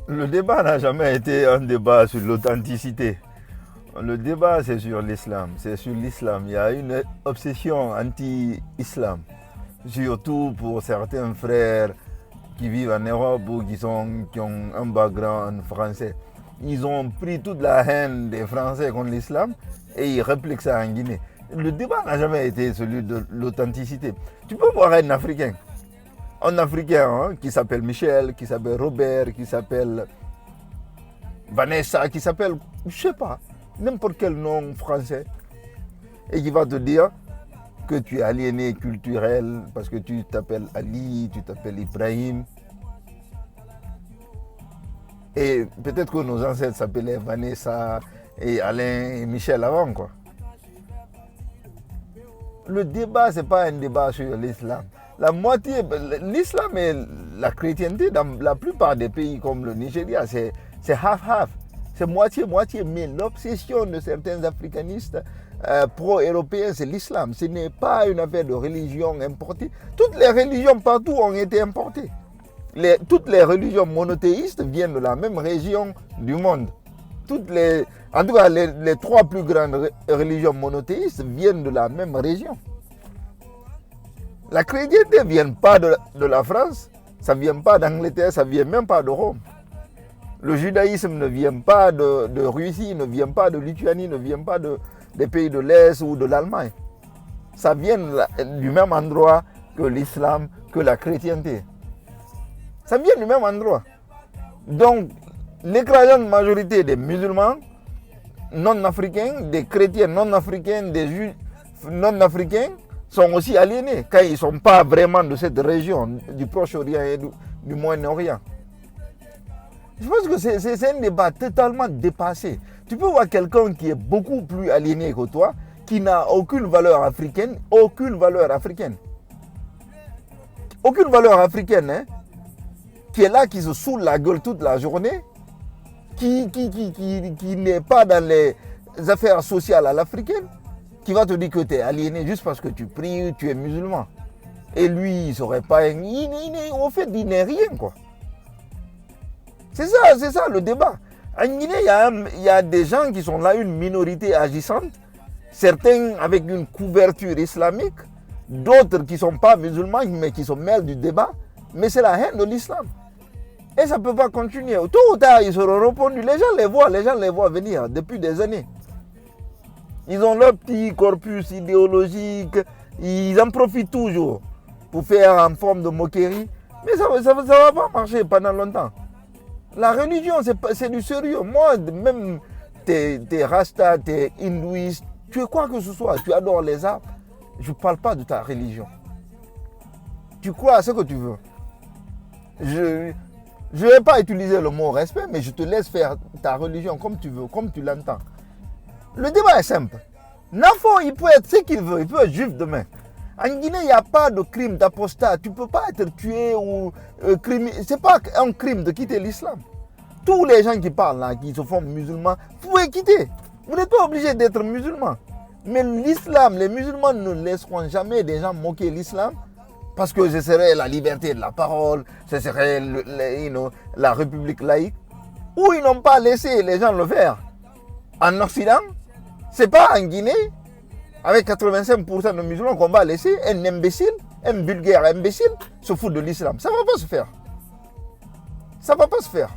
Le débat n'a jamais été un débat sur l'authenticité. Le débat, c'est sur l'islam. C'est sur l'islam. Il y a une obsession anti-islam. Surtout pour certains frères qui vivent en Europe ou qui ont un background français. Ils ont pris toute la haine des Français contre l'islam et ils répliquent ça en Guinée. Le débat n'a jamais été celui de l'authenticité. Tu peux voir un Africain qui s'appelle Michel, qui s'appelle Robert, qui s'appelle Vanessa, qui s'appelle, je sais pas, n'importe quel nom français, et qui va te dire que tu es aliéné culturel parce que tu t'appelles Ali, tu t'appelles Ibrahim. Et peut-être que nos ancêtres s'appelaient Vanessa et Alain et Michel avant, quoi. Le débat, ce n'est pas un débat sur l'islam. La moitié, l'islam et la chrétienté dans la plupart des pays comme le Nigeria, c'est half-half. C'est moitié-moitié. Mais l'obsession de certains africanistes pro-européens, c'est l'islam. Ce n'est pas une affaire de religion importée. Toutes les religions partout ont été importées. Toutes les religions monothéistes viennent de la même région du monde. En tout cas, les trois plus grandes religions monothéistes viennent de la même région. La chrétienté ne vient pas de la France, ça ne vient pas d'Angleterre, ça ne vient même pas de Rome. Le judaïsme ne vient pas de Russie, ne vient pas de Lituanie, ne vient pas des pays de l'Est ou de l'Allemagne. Ça vient du même endroit que l'islam, que la chrétienté. Ça vient du même endroit. Donc, l'écrasante majorité des musulmans non-africains, des chrétiens non-africains, des juifs non-africains sont aussi aliénés quand ils ne sont pas vraiment de cette région, du Proche-Orient et du Moyen-Orient. Je pense que c'est un débat totalement dépassé. Tu peux voir quelqu'un qui est beaucoup plus aliéné que toi, qui n'a aucune valeur africaine, aucune valeur africaine. Aucune valeur africaine, hein, qui est là, qui se saoule la gueule toute la journée, qui n'est pas dans les affaires sociales à l'africaine, qui va te dire que tu es aliéné juste parce que tu pries, tu es musulman. Et lui, il ne serait pas... En fait, il n'est rien, quoi. C'est ça le débat. En Guinée, il y a des gens qui sont là, une minorité agissante, certains avec une couverture islamique, d'autres qui ne sont pas musulmans, mais qui se mêlent du débat. Mais c'est la haine de l'islam. Et ça ne peut pas continuer. Tôt ou tard, ils seront répondus. Les gens les voient venir depuis des années. Ils ont leur petit corpus idéologique. Ils en profitent toujours pour faire en forme de moquerie. Mais ça ne va pas marcher pendant longtemps. La religion, c'est du sérieux. Moi, même t'es rasta, t'es hindouiste, tu es quoi que ce soit, tu adores les arbres. Je ne parle pas de ta religion. Tu crois à ce que tu veux. Je ne vais pas utiliser le mot respect, mais je te laisse faire ta religion comme tu veux, comme tu l'entends. Le débat est simple. N'importe, il peut être ce qu'il veut, il peut être juif demain. En Guinée, il n'y a pas de crime d'apostat. Tu ne peux pas être tué ou crime. Ce n'est pas un crime de quitter l'islam. Tous les gens qui parlent là, qui se font musulmans, vous pouvez quitter. Vous n'êtes pas obligé d'être musulman. Mais l'islam, les musulmans ne laisseront jamais des gens moquer l'islam. Parce que ce serait la liberté de la parole, ce serait la république laïque. Où ils n'ont pas laissé les gens le faire. En Occident, ce n'est pas en Guinée, avec 85% de musulmans qu'on va laisser un imbécile, un vulgaire imbécile, se foutre de l'islam. Ça ne va pas se faire. Ça ne va pas se faire.